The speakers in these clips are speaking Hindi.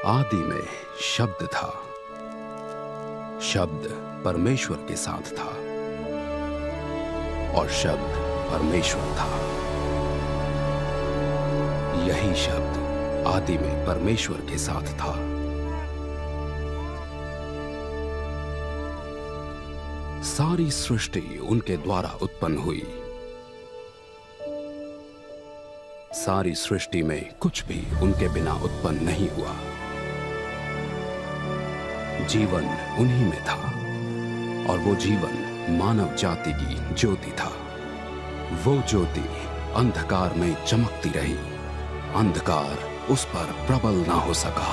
आदि में शब्द था, शब्द परमेश्वर के साथ था और शब्द परमेश्वर था। यही शब्द आदि में परमेश्वर के साथ था। सारी सृष्टि उनके द्वारा उत्पन्न हुई। सारी सृष्टि में कुछ भी उनके बिना उत्पन्न नहीं हुआ। जीवन उन्हीं में था और वो जीवन मानव जाति की ज्योति था। वो ज्योति अंधकार में चमकती रही, अंधकार उस पर प्रबल ना हो सका।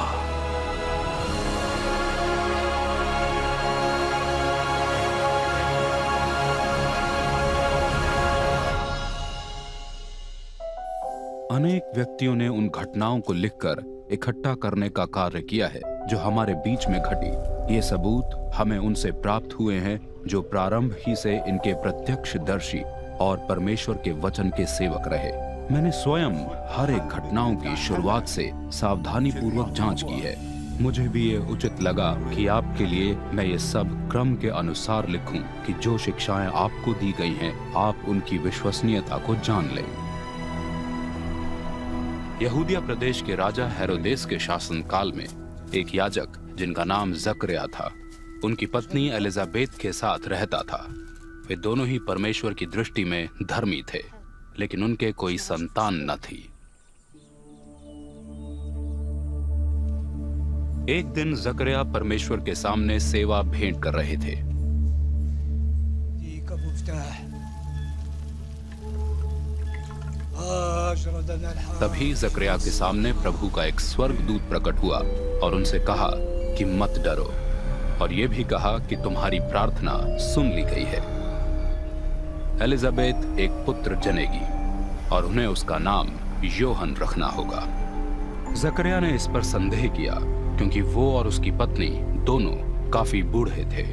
अनेक व्यक्तियों ने उन घटनाओं को लिखकर इकट्ठा करने का कार्य किया है जो हमारे बीच में घटी। ये सबूत हमें उनसे प्राप्त हुए हैं जो प्रारंभ ही से इनके प्रत्यक्षदर्शी और परमेश्वर के वचन के सेवक रहे। मैंने स्वयं हर एक घटनाओं की शुरुआत से सावधानी पूर्वक जांच की है। मुझे भी ये उचित लगा कि आपके लिए मैं ये सब क्रम के अनुसार लिखूं कि जो शिक्षाएं आपको दी गई हैं आप उनकी विश्वसनीयता को जान लें। यहूदिया प्रदेश के राजा हेरोदेस के शासन काल में एक याजक जिनका नाम जकरिया था, उनकी पत्नी एलिजाबेथ के साथ रहता था। वे दोनों ही परमेश्वर की दृष्टि में धर्मी थे, लेकिन उनके कोई संतान न थी। एक दिन जकरिया परमेश्वर के सामने सेवा भेंट कर रहे थे। तभी जकरिया के सामने प्रभु का एक स्वर्गदूत प्रकट हुआ और उनसे कहा कि मत डरो, और यह भी कहा कि तुम्हारी प्रार्थना सुन ली गई है। एलिजाबेथ एक पुत्र जनेगी और उन्हें उसका नाम योहन रखना होगा। जकरिया ने इस पर संदेह किया क्योंकि वो और उसकी पत्नी दोनों काफी बूढ़े थे।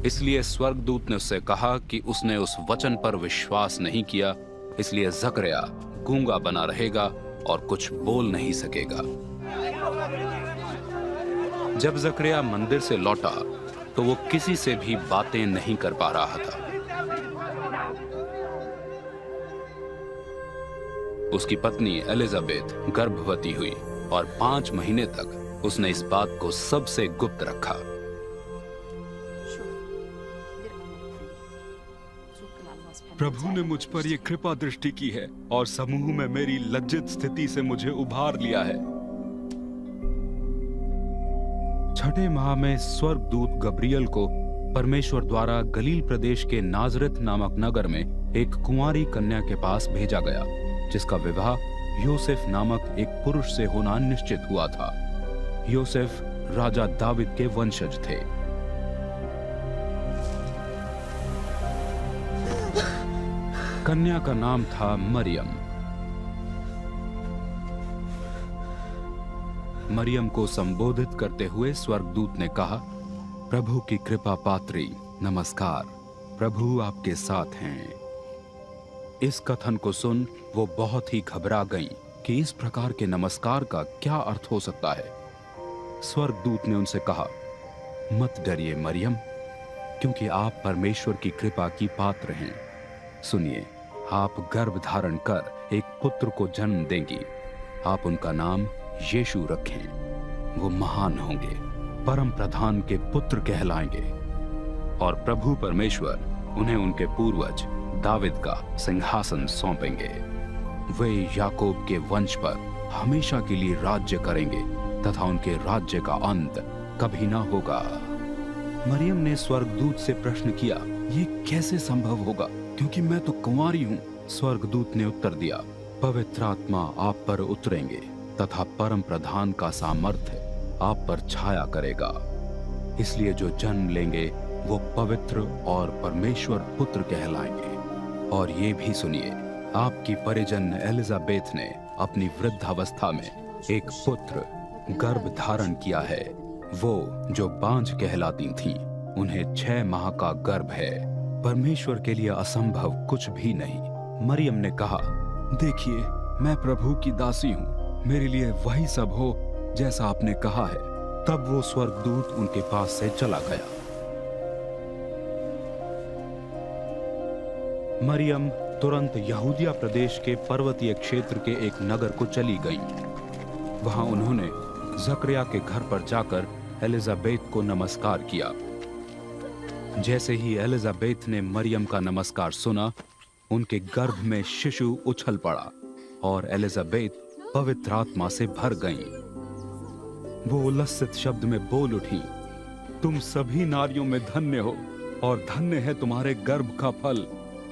इसलिए स्वर्गदूत ने उससे कहा कि उसने उस वचन पर विश्वास नहीं किया, इसलिए जकरिया गूंगा बना रहेगा और कुछ बोल नहीं सकेगा। जब जकरिया मंदिर से लौटा तो वो किसी से भी बातें नहीं कर पा रहा था। उसकी पत्नी एलिजाबेथ गर्भवती हुई और 5 महीने तक उसने इस बात को सबसे गुप्त रखा। प्रभु ने मुझ पर यह कृपा दृष्टि की है और समूह में मेरी लज्जित स्थिति से मुझे उभार लिया है। छठे माह में स्वर्गदूत गब्रियल को परमेश्वर द्वारा गलील प्रदेश के नाजरत नामक नगर में एक कुंवारी कन्या के पास भेजा गया, जिसका विवाह योसेफ नामक एक पुरुष से होना निश्चित हुआ था। योसेफ राजा दाविद के वंशज थे। कन्या का नाम था मरियम। मरियम को संबोधित करते हुए स्वर्गदूत ने कहा, प्रभु की कृपा पात्री नमस्कार, प्रभु आपके साथ हैं। इस कथन को सुन वो बहुत ही घबरा गईं कि इस प्रकार के नमस्कार का क्या अर्थ हो सकता है। स्वर्गदूत ने उनसे कहा, मत डरिए मरियम, क्योंकि आप परमेश्वर की कृपा की पात्र हैं। सुनिए, आप गर्भ धारण कर एक पुत्र को जन्म देंगी। आप उनका नाम यीशु रखें। वो महान होंगे, परम प्रधान के पुत्र कहलाएंगे और प्रभु परमेश्वर उन्हें उनके पूर्वज दाविद का सिंहासन सौंपेंगे। वे याकूब के वंश पर हमेशा के लिए राज्य करेंगे तथा उनके राज्य का अंत कभी ना होगा। मरियम ने स्वर्गदूत से प्रश्न किया, ये कैसे संभव होगा, क्योंकि मैं तो कुंवारी हूँ। स्वर्गदूत ने उत्तर दिया, पवित्र आत्मा आप पर उतरेंगे तथा परम प्रधान का सामर्थ्य आप पर छाया करेगा। इसलिए जो जन्म लेंगे वो पवित्र और परमेश्वर पुत्र कहलाएंगे। और ये भी सुनिए, आपकी परिजन एलिजाबेथ ने अपनी वृद्धावस्था में एक पुत्र गर्भ धारण किया है। वो जो बांझ कहलाती थीं, उन्हें 6 माह का गर्भ है। परमेश्वर के लिए असंभव कुछ भी नहीं। मरियम ने कहा, देखिए मैं प्रभु की दासी हूँ, मेरे लिए वही सब हो जैसा आपने कहा है। तब वो स्वर्गदूत उनके पास से चला गया। मरियम तुरंत यहूदिया प्रदेश के पर्वतीय क्षेत्र के एक नगर को चली गई। वहां उन्होंने जकरिया के घर पर जाकर एलिजाबेथ को नमस्कार किया। जैसे ही एलिजाबेथ ने मरियम का नमस्कार सुना, उनके गर्भ में शिशु उछल पड़ा और एलिजाबेथ पवित्र आत्मा से भर गईं। वो उल्लसित शब्द में बोल उठी, तुम सभी नारियों में धन्य हो और धन्य है तुम्हारे गर्भ का फल।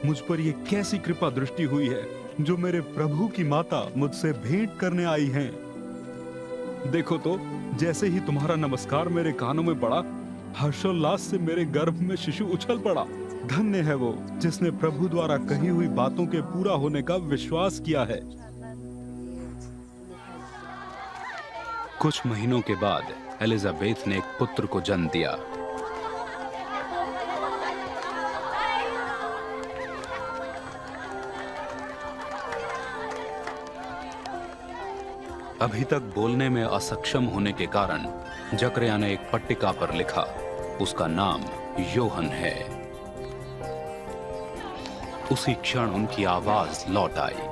मुझ पर ये कैसी कृपा दृष्टि हुई है जो मेरे प्रभु की माता मुझसे भेंट करने आई हैं। देखो तो, जैसे ही तुम्हारा नमस्कार मेरे कानों में पड़ा, हर्षोल्लास से मेरे गर्भ में शिशु उछल पड़ा। धन्य है वो जिसने प्रभु द्वारा कही हुई बातों के पूरा होने का विश्वास किया है। कुछ महीनों के बाद एलिजाबेथ ने एक पुत्र को जन्म दिया। अभी तक बोलने में असक्षम होने के कारण जकरिया ने एक पट्टिका पर लिखा, उसका नाम योहन है। उसी क्षण उनकी आवाज लौट आई,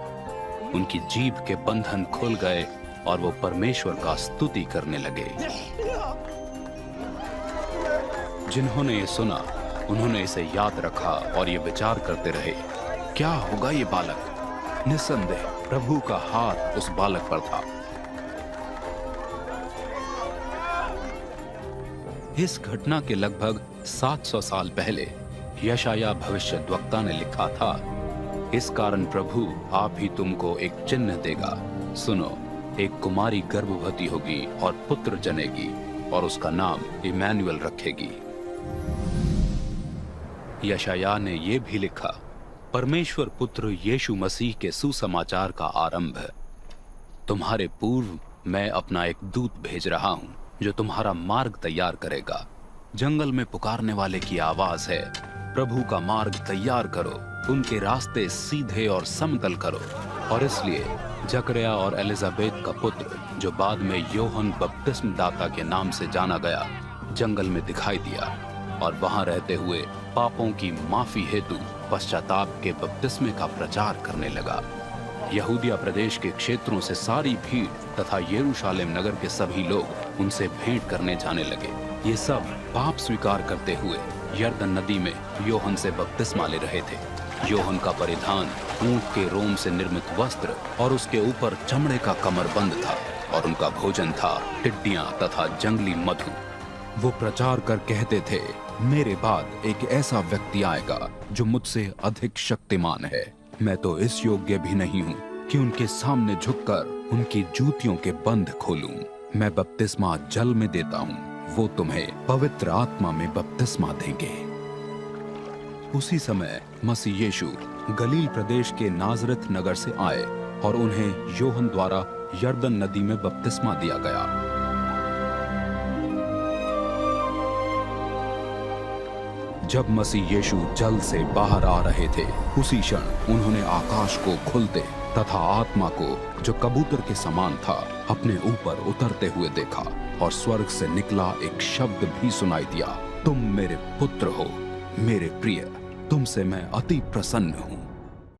उनकी जीभ के बंधन खुल गए और वो परमेश्वर का स्तुति करने लगे। जिन्होंने ये सुना, उन्होंने इसे याद रखा और ये विचार करते रहे, क्या होगा ये बालक? निस्संदेह प्रभु का हाथ उस बालक पर था। इस घटना के लगभग 700 साल पहले यशाया भविष्यद्वक्ता ने लिखा था, इस कारण प्रभु आप ही तुमको एक चिन्ह देगा। सुनो, एक कुमारी गर्भवती होगी और पुत्र जनेगी और उसका नाम इमैनुएल रखेगी। यशाया ने यह भी लिखा, परमेश्वर पुत्र यीशु मसीह के सुसमाचार का आरंभ है। तुम्हारे पूर्व मैं अपना एक दूत भेज रहा हूं जो तुम्हारा मार्ग तैयार करेगा। जंगल में पुकारने वाले की आवाज है, प्रभु का मार्ग तैयार करो, उनके रास्ते सीधे और समतल करो। और इसलिए जकरिया और एलिजाबेथ का पुत्र, जो बाद में योहन बपतिस्म दाता के नाम से जाना गया, जंगल में दिखाई दिया और वहां रहते हुए पापों की माफी हेतु पश्चाताप के बपतिस्मे का प्रचार करने लगा। यहूदिया प्रदेश के क्षेत्रों से सारी भीड़ तथा यरूशलेम नगर के सभी लोग उनसे भेंट करने जाने लगे। ये सब पाप स्वीकार करते हुए यरदन नदी में योहन से बपतिस्मा ले रहे थे। योहन का परिधान ऊंट के रोम से निर्मित वस्त्र और उसके ऊपर चमड़े का कमरबंद था और उनका भोजन था टिड्डियां तथा जंगली मधु। वो प्रचार कर कहते थे, मेरे बाद एक ऐसा व्यक्ति आएगा जो मुझसे अधिक शक्तिमान है। मैं तो इस योग्य भी नहीं हूँ कि उनके सामने झुककर उनकी जूतियों के बंध खोलूं। मैं बपतिस्मा जल में देता हूँ, वो तुम्हें पवित्र आत्मा में बपतिस्मा देंगे। उसी समय मसीह यीशु गलील प्रदेश के नाजरत नगर से आए और उन्हें योहन द्वारा यरदन नदी में बपतिस्मा दिया गया। जब मसीह यीशु जल से बाहर आ रहे थे, उसी क्षण उन्होंने आकाश को खुलते तथा आत्मा को, जो कबूतर के समान था, अपने ऊपर उतरते हुए देखा और स्वर्ग से निकला एक शब्द भी सुनाई दिया, तुम मेरे पुत्र हो, मेरे प्रिय, तुमसे मैं अति प्रसन्न हूँ।